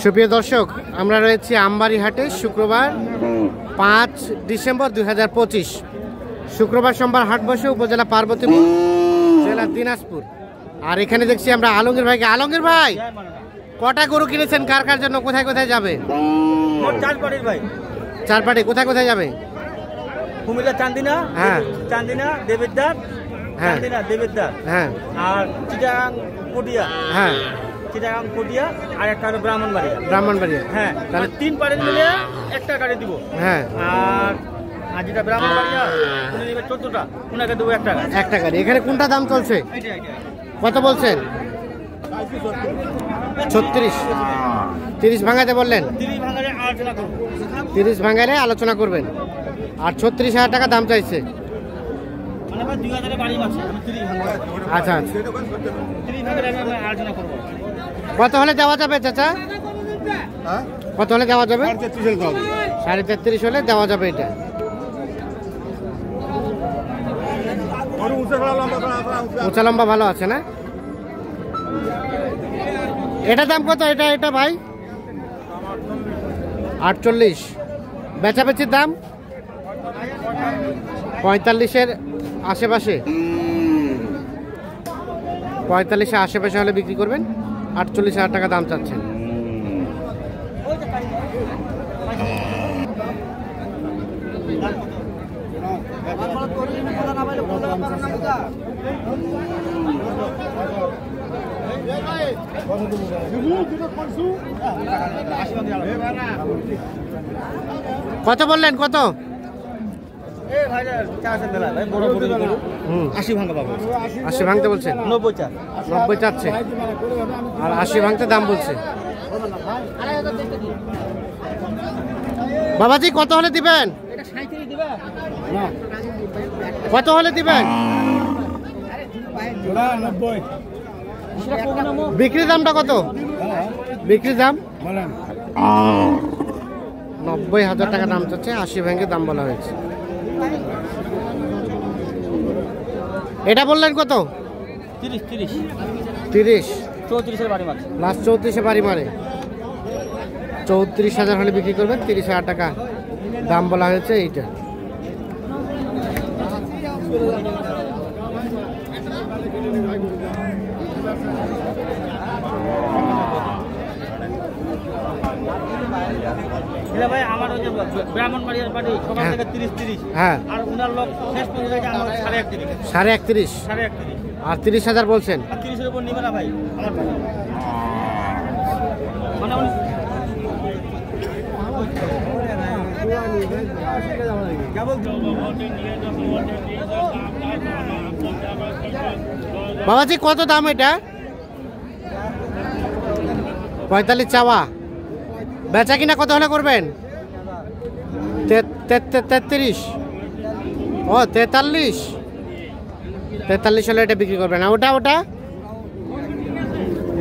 সুপ্রিয় দর্শক, আমরা রয়েছি আমবাড়ি হাটে শুক্রবার 5 ডিসেম্বর 2025। শুক্রবার সোমবার হাট বসে উপজেলা পার্বতীপুর, জেলা দিনাজপুর। আর এখানে দেখছি আমরা আলমগীর ভাইকে। আলমগীর ভাই, কটা গরু কিনেছেন, কার কার জন্য, কোথায় কোথায় যাবে? চার পাটি। কোথায় কোথায় যাবে? কুমিল্লা চান্দিনা, হ্যাঁ চান্দিনা দেবিদ্দার, হ্যাঁ চান্দিনা দেবিদ্দার, হ্যাঁ, আর চিটাগাং কুটিয়া, হ্যাঁ চিটাগাং কুটিয়া, আর একটা হলো ব্রাহ্মণবাড়িয়া। ব্রাহ্মণবাড়িয়া, হ্যাঁ, তাহলে 3 পাড়ে মিলে একটা গাড়ি দিব। হ্যাঁ, আর যেটা ব্রাহ্মণবাড়িয়া উনি নেবে 14টা, উনাকে দেবো একটা গাড়ি। একটা গাড়ি। এখানে কোনটা দাম চলছে, কত বলছেন? 36। 30 ভাঙাতে বললেন? 30 ভাঙালে আলোচনা করবো। 30 ভাঙালে আলোচনা করবেন। আর 36,000 টাকা দাম চাইছে। মানে 2000 বাড়ি আছে, আমি 30 ভাঙালে। আচ্ছা আচ্ছা, 30 ভাঙালে আমি আলোচনা করবো। কত হলে দেওয়া যাবে চাচা? কত হলে দেওয়া যাবে? 33.5 হলে দেওয়া যাবে। এটা উঁচা লম্বা ভালো আছে না? এটা দাম কত? এটা ভাই 48। বেচাবেচির দাম 45-এর আশেপাশে। 45-এর আশেপাশে হলে বিক্রি করবেন। 48,000 টাকা দাম চাচ্ছেন। কত বললেন? কত? 80 ভাঙা পাবো। 80 ভাঙতে বলছেন? 90 চাচ্ছে। আর 80 ভাঙতে দাম বলছে। বাবাজি, কত হলে দিবেন? কত হলে দিবেন? বিক্রি দামটা কত? বিক্রি দাম 90,000 টাকা দাম চাচ্ছে। 80 ভাঙে দাম বলা হয়েছে। এটা বললেন কত? 30। 34-এর বাড়ি মারে। লাস্ট 34-এ বাড়ি মারে। 34,000 হলে বিক্রি করবেন। 30,000 টাকা দাম বলা হয়েছে এইটা। ভাই আমার ওই যে ব্রাহ্মণবাড়িয়ার বাড়ি সকাল থেকে 30। হ্যাঁ, আর উনার লোক শেষ পর্যন্ত আমার 31.5। 31.5। 31.5 আর 30,000 বলছেন। 30-এর উপর নিবে না ভাই আমার মানে বাবাজি, কত দাম এটা? 45 চাওয়া। বেচা কিনা কত হলে করবেন? 33। ও 43। 43 হলে এটা বিক্রি করবেন। আর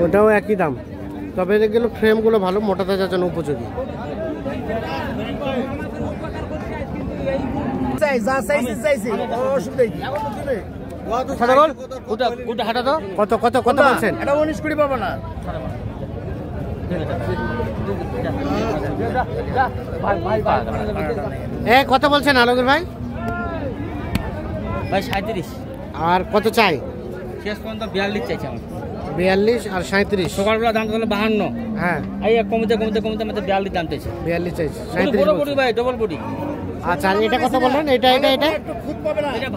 ওটাও একই দাম। তবে এগুলো ফ্রেমগুলো ভালো, মোটা তাজার জন্য উপযোগী। কত কত কত বলছেন? 19 কোটি পাবো না। কত বলছেন আলমগীর ভাই? ভাই 37। আর কত চাই? শেষ পর্যন্ত 42 চাইছে আমার। 42 আর 37। সকালবেলা দাম হলো 52। হ্যাঁ, এই কমতে আমাদের 42 দাম চাইছে। 42 চাইছে। বড় বড় ভাই, ডবল বডি। আচ্ছা, আর এটা কত বললেন? এটা এটা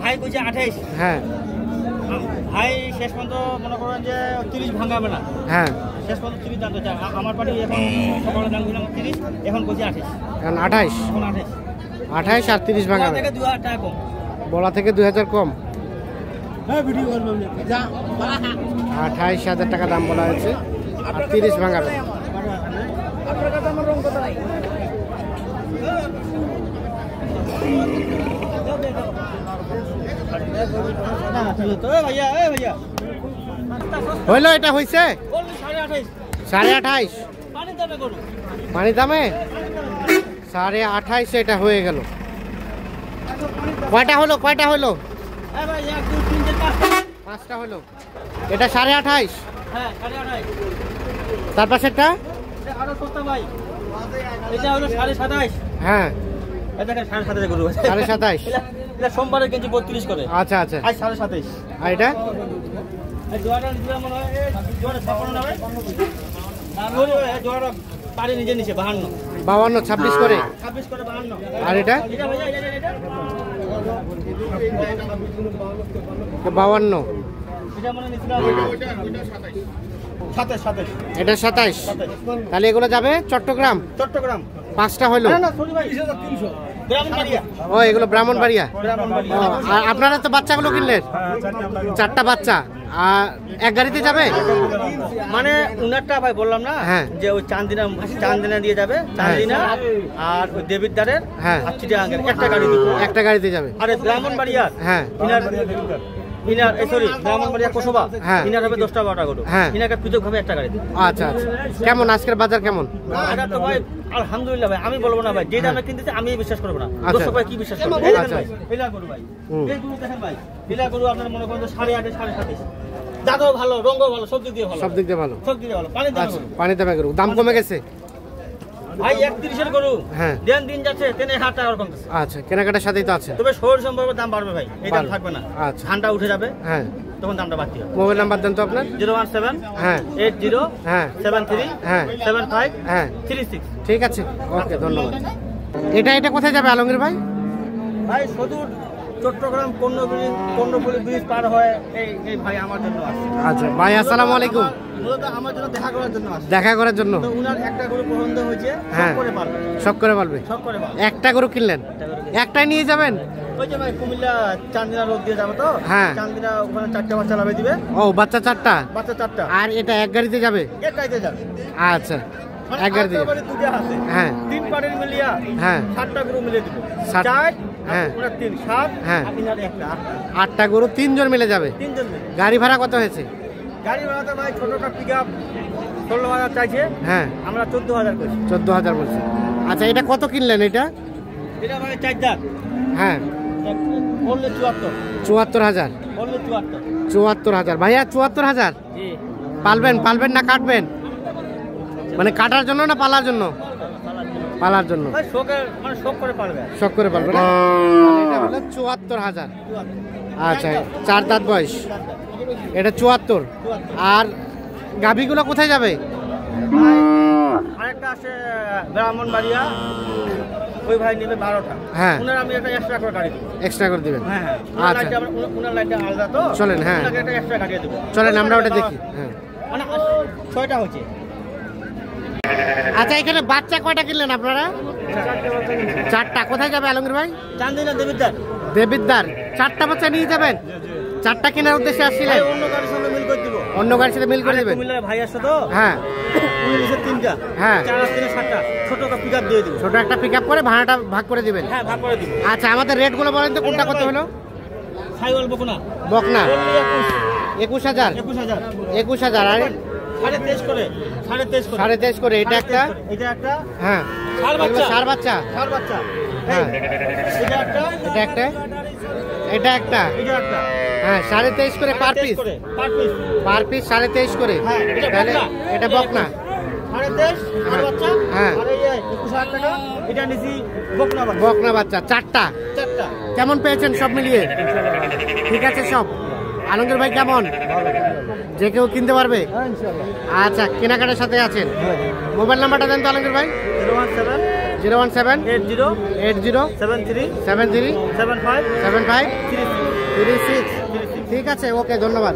ভাই কইছে 28। হ্যাঁ ভাই শেষ পর্যন্ত মনে করেন যে 30 ভাঙাবে না। হ্যাঁ, শেষ পর্যন্ত 30 দাম চাইছে। আমার বাড়ি এখন সকালে দাম ছিল 30, এখন কইছে 28। এখন 28। এখন 28। 28 আর 30 ভাঙাবে। থেকে 2000 টাকা কম। বলা থেকে 2000 কম। হ্যাঁ, ভিডিও করলাম যা 28,000 টাকা দাম বলা হয়েছে। আর 30 ভাঙাবে। আপনার কাছে আমার রং কথা নাই। হইল, এটা হয়েছে 28.5। পানি দামে 28.5 এটা হয়ে গেল। কয়টা হলো? 5টা হলো। এটা 28.5। হ্যাঁ, 28.5। তার পাশেরটা আরো সস্তা ভাই, এটা হলো 27.5। হ্যাঁ, এটা 27.5 গরু। 27.5। এটা সোমবারে কেজি 32 করে। আচ্ছা আচ্ছা। আজ 27.5। আর এটা এই জোড়াটা নিতে মনে হয় জোড়া 56 না ভাই? জোড়াটা পারে নিজে নিচে 52। 52 26 করে। 26 করে 52। আর এটা এটা ভাইয়া এটা 52। এটা মনে নিছিল 27। এটা 27। তাহলে এগুলো যাবে চট্টগ্রাম। চট্টগ্রাম 5টা হলো। না না সরি ভাই 300 ব্রাহ্মণবাড়িয়া। ও এগুলো ব্রাহ্মণবাড়িয়া। ব্রাহ্মণবাড়িয়া। আর আপনারা তো বাচ্চাগুলো কিনলেন? 4টা বাচ্চা। আর এক গাড়িতে যাবে? মানে উনারটা ভাই বললাম না হ্যাঁ। যে ওই চান্দিনা দিয়ে যাবে, চান্দিনা আর ওই দেবিদ্দারের হ্যাঁ। আর চিটাগাঙ্গের একটা গাড়ি দিব। একটা গাড়িতে যাবে। আরে ব্রাহ্মণবাড়িয়ার হ্যাঁ। ইনার সরি ব্রাহ্মণবাড়িয়া কোসবা হ্যাঁ। ইনার হবে 10টা 12টা গরু। হ্যাঁ। ইনাকে পৃথক ভাবে একটা গাড়ি দিব। আচ্ছা আচ্ছা। কেমন আজকের বাজার কেমন? এটা তো ভাই আলহামদুলিল্লাহ ভাই, আমি বলবো না ভাই, যে দামে কিনতেছি আমি বিশ্বাস করবো না। আচ্ছা। 200 ভাই কি বিশ্বাস করবো? এই দেখেন ভাই, এলা গরু ভাই, হুম। এই গরু দেখেন ভাই, এলা গরু আপনার মনে করেন 8.5 7.5। দাদও ভালো, রঙও ভালো, সব দিক দিয়ে ভালো। সব দিক দিয়ে ভালো। সব দিক দিয়ে ভালো। পানি দাম আচ্ছা, পানি দামে গরু দাম কমে গেছে? ভাই 31 গরু। হ্যাঁ। দিন যাচ্ছে 1000 টাকা কমতেছে। আচ্ছা, কেনাকাটার সাথেই তো আছে। তবে শহর সম্পর্কে দাম বাড়বে ভাই, এই দাম বাড়বে। থাকবে না। আচ্ছা। ধানটা উঠে যাবে, হ্যাঁ। তখন দামটা বাড়তি হবে। মোবাইল নাম্বার দেন তো আপনার। 017 হ্যাঁ 80 হ্যাঁ 73 হ্যাঁ 75 হ্যাঁ 36। ঠিক আছে, ওকে, ধন্যবাদ। এটা কোথায় যাবে আলমগীর ভাই? ভাই সদূর চট্টগ্রাম কর্ণফুলী ব্রিজ পার হয় এই ভাই আমার জন্য আসছে। আচ্ছা ভাই, আসসালামু আলাইকুম। মূলত আমার জন্য দেখা করার জন্য আসছে। দেখা করার জন্য। তো উনার একটা গরু পছন্দ হয়েছে, হ্যাঁ। সব করে পারবে। সব করে পারবে। সব করে পারবে। একটা গরু কিনলেন, একটাই নিয়ে যাবেন? ওই যে ভাই কুমিল্লা চান্দিনা রোড দিয়ে যাবো তো। হ্যাঁ। চান্দিনা ওখানে 4টা বাচ্চা লাভে দিবে। ও বাচ্চা 4টা। বাচ্চা 4টা। আর এটা এক গাড়িতে যাবে? একটাইতে যাবে। আচ্ছা, এক গাড়িতে যাবে। মানে দুটো আছে। হ্যাঁ 3 পারের মিলিয়া হ্যাঁ 7টা গরু মিলিয়ে দিব। 7 4 হ্যাঁ। ওরা 3 7 হ্যাঁ। আপনার একটা 8টা গরু 3 জন মিলে যাবে। 3 জন মিলে। গাড়ি ভাড়া কত হয়েছে? গাড়ি ভাড়াতে ভাই ছোটটা পিকআপ 16,000 চাইছে। হ্যাঁ আমরা 14,000 কইছি। 14,000 বলছে। আচ্ছা, এটা কত কিনলেন এটা? এটা মানে 4 দাঁত। হ্যাঁ বললে 74। 74,000। বললে 74। 74,000 ভাইয়া, 74,000। জি। পালবেন না কাটবেন? মানে কাটার জন্য না পালার জন্য? পালার জন্য। ভাই শোকের মানে শোক করে পারবে। শখ করে পালবেন। এটা হলো 74,000। আচ্ছা, 4 দাঁত বয়স। এটা 74। আর গাভীগুলো কোথায় যাবে? আরেকটা আছে ব্রাহ্মণবাড়িয়া, ওই ভাই নেবে 12টা। হ্যাঁ। উনার আমি একটা এক্সট্রা করে গাড়ি দেব। এক্সট্রা করে দিবেন? হ্যাঁ হ্যাঁ। আচ্ছা। উনার লাইনটা আলাদা তো। চলেন, হ্যাঁ। উনাকে একটা এক্সট্রা গাড়ি দেব। চলেন আমরা ওটা দেখি। হ্যাঁ। মানে 6টা হচ্ছে। আচ্ছা, এখানে বাচ্চা কয়টা কিনলেন আপনারা? 4টা। কোথায় যাবে আলমগীর ভাই? চান্দিনা দেবিদ্দার। দেবিদ্দার। 4টা বাচ্চা নিয়ে যাবেন? 4টা কেনার উদ্দেশ্যে আসছিলেন? অন্য গাড়ির সঙ্গে মিল করে দিব। অন্য গাড়ির সাথে মিল করে দেবেন? কুমিল্লার ভাই আসছে তো। হ্যাঁ। উনি নিচে 3টা। হ্যাঁ। 4 আর 3 7টা। ছোট একটা পিকআপ দিয়ে দিব। ছোট একটা পিক আপ করে ভাড়াটা ভাগ করে দিবেন? হ্যাঁ ভাগ করে দিব। আচ্ছা, আমাদের রেটগুলো বলেন তো, কোনটা কত হলো? সাইওয়াল বকুনা। বকনা 21,000। 21,000। 21,000। আর 23.5 করে। 23.5 করে। 23.5 করে। এটা একটা? এটা একটা। হ্যাঁ। ষাঁড় বাচ্চা। ষাঁড় বাচ্চা। ষাঁড় বাচ্চা। হ্যাঁ। এটা একটা। এটা একটা। এটা একটা। এটা একটা। হ্যাঁ, 23.5 করে per piece. Per piece. Per piece 23.5 করে। হ্যাঁ, এটা তাহলে বকনা। এটা বকনা। 23.5 ষাঁড় বাচ্চা। হ্যাঁ। আর এই 21,000 টাকা এটা নিছি বকনা বাচ্চা। বকনা বাচ্চা 4টা। 4টা। কেমন পেয়েছেন সব মিলিয়ে? ঠিক আছে সব? আলমগীর ভাই কেমন? যে কেউ কিনতে পারবে? হ্যাঁ ইনশাআল্লাহ। আচ্ছা, কেনাকাটার সাথে আছেন। মোবাইল নাম্বারটা দেন তো আলমগীর ভাই। 017 017 80 80 73 73 75 75 36। 36। ঠিক আছে, ওকে, ধন্যবাদ।